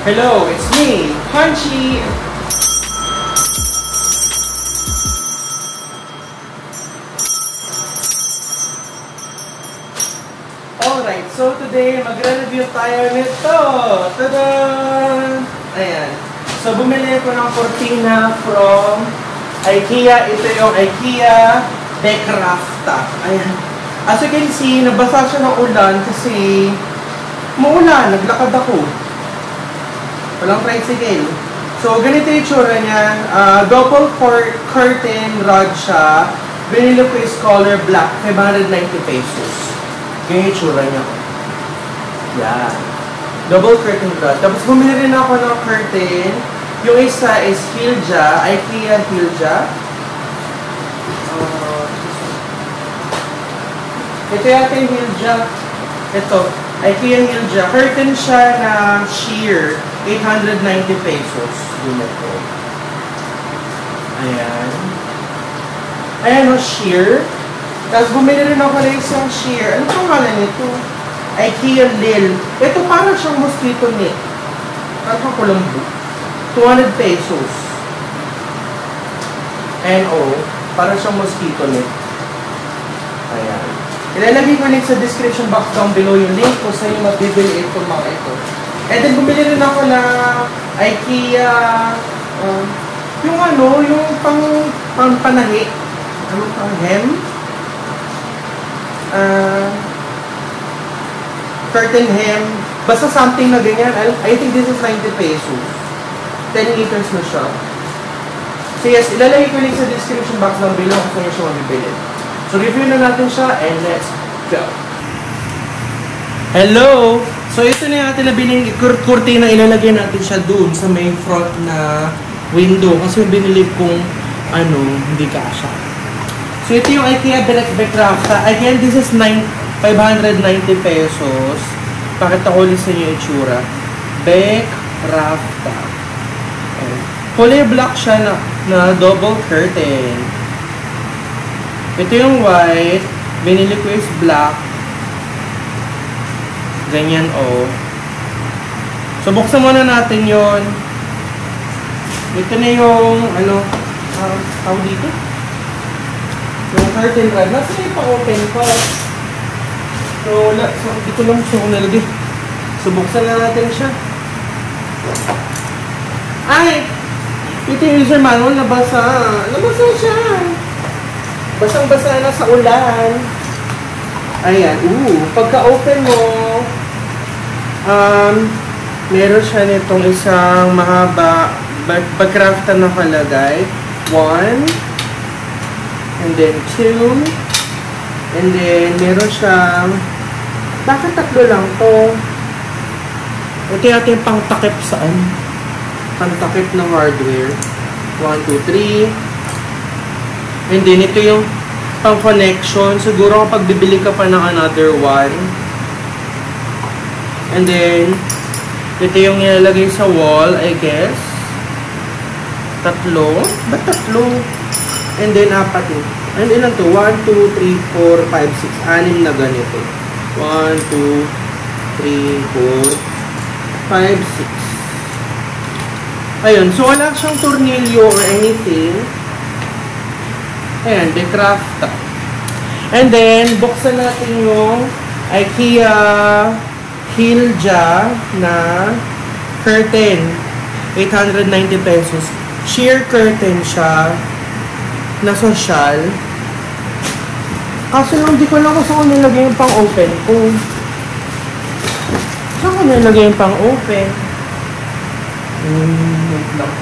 Hello, it's me, Punchy. Alright, so today magre-review tayo nito. Tada! Ayan. So bumili ko ng cortina from IKEA. Ito yung IKEA Decrafta. Ayan. As you can see, nabasa siya ng ulan kasi muulan, naglakad ako. Walang tricycle. So, ganito yung itsura niya. Double curtain rod siya. Binili ko is color black, 590 pesos. Ganyan yung itsura niya. Yan. Double curtain rod. Tapos bumili rin ako ng curtain. Yung isa is Hilja, IKEA Hilja. Ito yata yung Hilja. Ito, IKEA Hilja. Curtain siya na sheer. 890 pesos. Yun ito. Ayan. Ayan o, sheer. Tapos bumili rin ako ng isang sheer. Ano pang kala nito? IKEA Lil. Ito parang siyang mosquito net. Parang kulambo. 200 pesos. N.O. Parang siyang mosquito net. Ayan. Ilalagay ko link sa description box down below yung link kung saan yung mabibili itong mga ito. And then bumili rin ako na IKEA, yung ano, yung panahi. Ano pang hem? Curtain hem. Basta something na ganyan. I think this is 90 pesos. 10 liters na siya. So yes, ilalagay ko link sa description box down below kung saan siya mabibili. So review na natin siya and let's go. Hello! So ito na yung ating nabiling kurtina, ilalagay natin siya dun sa may front na window kasi binili kong ano, hindi kasha. So ito yung IKEA Decrafta. Again, this is 590 pesos. Pakita ko ulit sa inyo yung itsura. Decrafta. Kulay black siya na double curtain. Ito yung white. Binili ko is black. Ganyan o. So, buksan muna natin yon. Ito na yung, ano, tawag dito? Yung curtain rod. Nasa na yung pa-open pa. So, hindi ko lang gusto kong nalagay. So, buksan na natin siya. Ay! Ito yung user manual, nabasa. Nabasa siya. Basang-basa na sa ulan. Ayan. Pagka-open mo, meron siya nitong isang mahaba Decrafta na nakalagay. 1, and then 2, and then meron siyang, bakit tatlo lang to? Ito yung ating pang-takip saan? Pang-takip ng hardware. 1, 2, 3. And then ito yung pang-connection. Siguro kapag bibili ka pa ng another one. And then, ito yung nilalagay sa wall, I guess. Tatlo. Ba't tatlo? And then, apat eh. And ilan to? 1, 2, 3, 4, 5, 6. 6 na ganito. 1, 2, 3, 4, 5, 6. Ayun. So, wala siyang tornilyo or anything. Ayan, Decrafta. And then, buksan natin yung IKEA Hilja na curtain. 890 pesos. Sheer curtain siya na social. Kaso lang, di ko lang kung saan ko nilagay yung pang-open ko. Saan ko nilagay yung pang-open? Wait lang.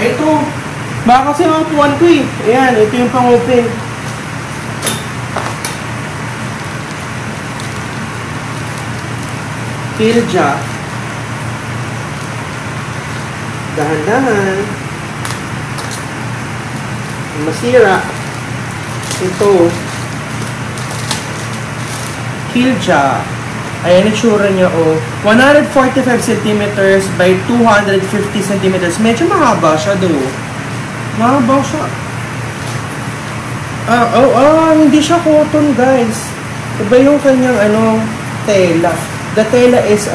Ito. Baka kasi maupuan ko eh. Ayan, ito yung pang-open. Hilja. Dahan-dahan. Masira. Ito. Hilja. Ayan, itsura niya o. 145 cm by 250 cm. Medyo mahaba siya do. Mahaba siya. Hindi siya cotton, guys. Iba yung kanyang, tela. The tela is,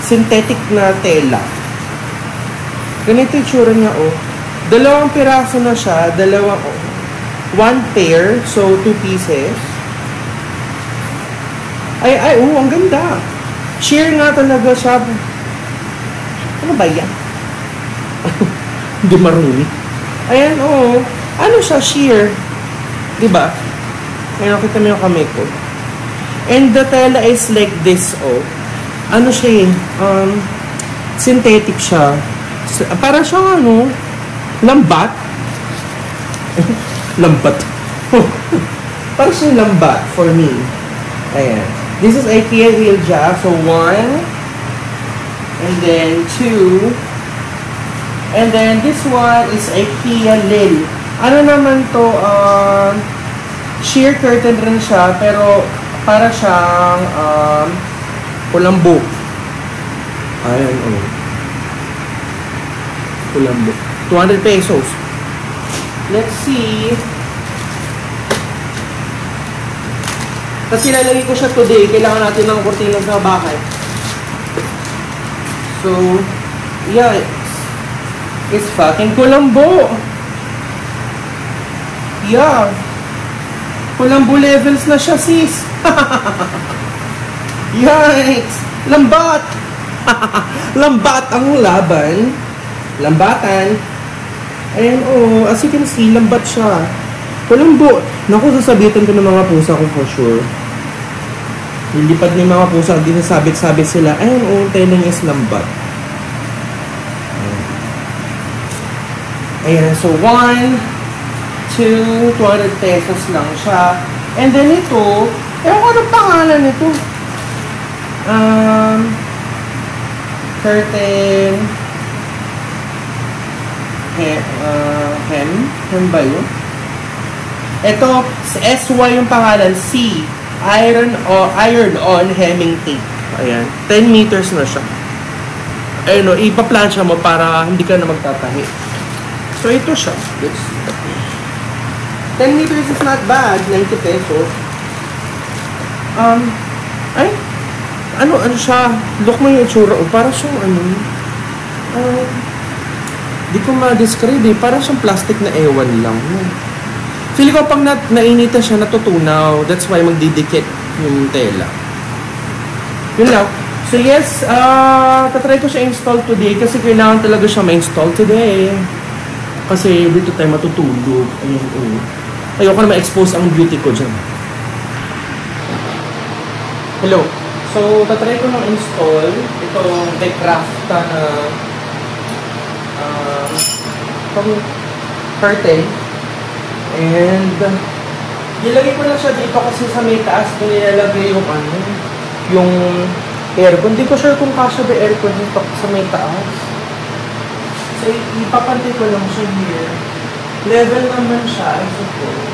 synthetic na tela. Ganito yung tsura niya, oh. Dalawang piraso na siya. One pair. So, 2 pieces. Oh, ang ganda. Sheer nga talaga siya. Ano ba yan? Hindi marumi. Ayan, oh. Ano siya, sheer. Diba? Ayan, kita mo yung kamay ko. And the tela is like this, oh. Ano siya synthetic siya. Para siyang lambat. Lambat. Para siyang lambat for me. Ayan. This is IKEA Hilja. So, 1. And then 2. And then this one is IKEA Lil. Ano naman to? Sheer curtain rin siya. Pero para siyang kulambo. Ayan, oh. Kulambo. 200 pesos. Let's see. Kasi lalagay ko siya today. Kailangan natin ng kurtina sa bahay. So, yeah. It's fucking kulambo. Yeah. Kulambo levels na siya, sis. Yikes! Lambat! Lambat ang laban. Lambatan. Ayan, oh. As you can see, lambat siya. Kulambo. Naku, sasabitan ko ng mga pusa ko for sure. Lilipad ni mga pusa, hindi nasabit-sabit sila. Ayan, oh. Telling is lambat. Ayan, so 1, 2, 200 pesos lang siya. And then ito, ewan ko anong pangalan nito. Curtain hem ba yun? Ito, SY yung pangalan, C, iron on hemming tape. Ayan, 10 meters na siya. Ayun o, ipaplansya mo para hindi ka na magtatahi. So ito siya. 10 meters is not bad, 90 pesos. Ano siya? Look mo yung itsura. Para siyang di ko ma-describe eh. Para siyang plastic na ewan lang. Feeling ko pag nainitan siya, natutunaw. That's why magdidikit yung tela. Yun lang. So yes, tatry ko siya install today kasi kailangan talaga siya ma-install today. Kasi dito tayo matutulog. Ayun. Ayoko na ma-expose ang beauty ko dyan. Hello. So, tatry ko nang install itong Decrafta na curtain. And nilagay ko lang siya dito kasi sa may taas ko nilalagay yung aircon. Hindi ko sure kung kasya ba aircon dito sa may taas. So, ipapantay ko lang siya here. Level naman siya, I suppose.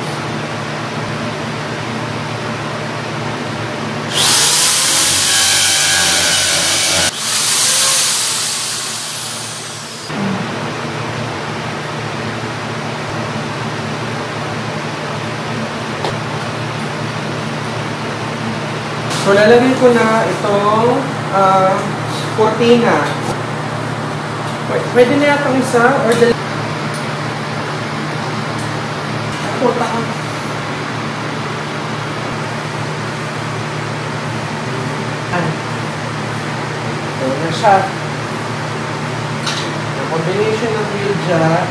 So, lalagay ko na itong cortina. Pwede na yatang isa or porta ka. So, na siya. Ang combination ng Hilja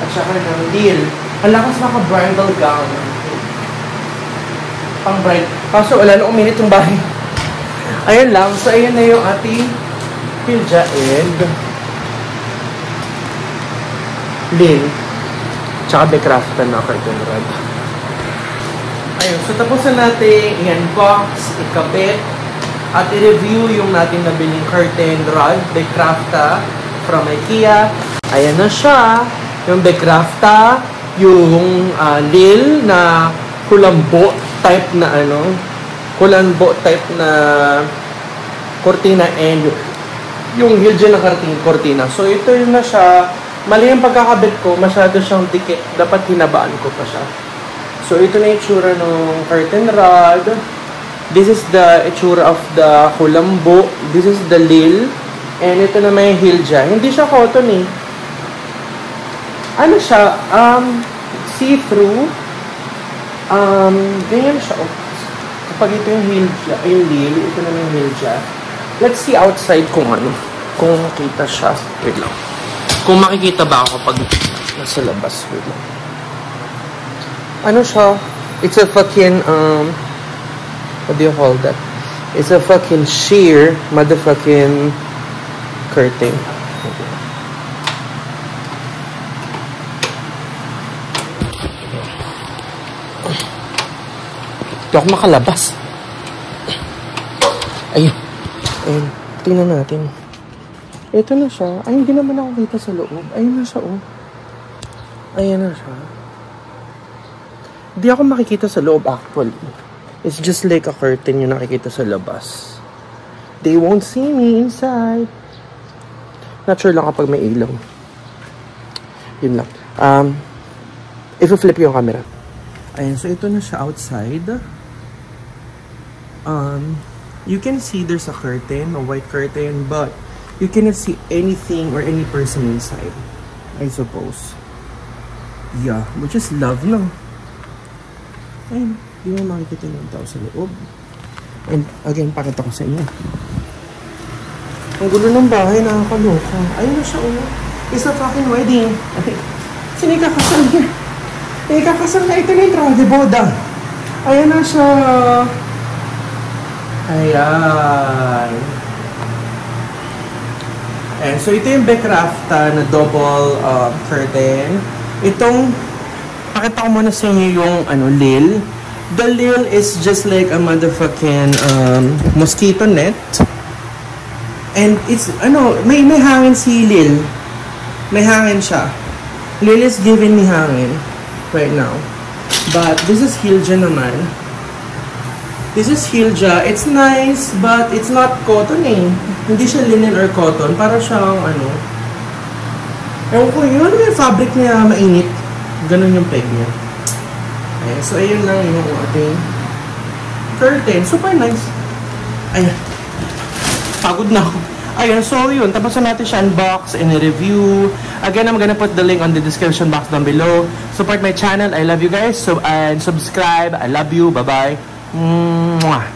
at saka ng Lil. Ang lakas maka-bridal gown. Pang bride. Kaso wala na uminit yung bahay. Ayan lang. So, ayan na yung ating Hilja and Lil. Tsaka Decrafta na curtain rod. Ayun. So, tapusan natin i-unbox, ikabit, at i-review yung natin nabiling curtain rod, Decrafta from IKEA. Ayan na siya. Yung Decrafta, yung Lil na kulambo type na kulambo type na cortina and yung Hilja na cortina. So, ito yun na siya. Mali yung pagkakabit ko, masyado siyang dikit. Dapat hinabaan ko pa siya. So, ito na yung tsura ng curtain rod. This is the itsura of the kulambo. This is the lil. And ito na may hilja. Hindi siya cotton eh. Ano siya? See-through. Ganyan siya. Oh. Kapag ito yung hilja, yung lil, ito na yung hilja. Let's see outside kung ano. Kung makita siya. Wait lang. Kung makikita ba ako pag nasa labas. Wait lang. Ano siya? It's a fucking, what do you call that? It's a fucking sheer motherfucking curtain. Hindi ako makalabas. Ayun. Ayun. Tingnan natin. Ito na siya. Ay, hindi naman ako kita sa loob. Ayun na siya, oh. Ayan na siya. Hindi ako makikita sa loob, actually. It's just like a curtain yung nakikita sa labas. They won't see me inside. Not sure lang kapag may ilaw. Yun lang. If-flip yung camera. Ayan, so ito na siya outside. You can see there's a curtain, a white curtain, but you cannot see anything or any person inside, I suppose. Yeah, which is love, no? Ayun, di mo makikita ng tao sa loob. And again, pakita ko sa inyo. Ang gulo ng bahay, nakakaloka. Ayun na siya, oh. It's a fucking wedding. Sino ikakasal niya? Ikakasal na ito na yung trade boda. Ayan na siya. Ayan. And so ito yung Becrafta na double curtain. Itong, pakita ko muna sa inyo yung lil. The lil is just like a motherfucking mosquito net. And it's, may hangin si lil. May hangin siya. Lil is giving me hangin right now. But this is Hilja naman. This is Hilja. It's nice, but it's not cotton eh. Hindi siya linen or cotton. Para siyang ewan ko yun. Ano yung fabric niya mainit? Ganun yung peg niya. Ayan. So, ayun lang yung ating curtain. Super nice. Ayan. Pagod na ako. Ayan. So, yun. Tapos na natin siya unbox and review. Again, I'm gonna put the link on the description box down below. Support my channel. I love you guys. So, and subscribe. I love you. Bye-bye. Mwah.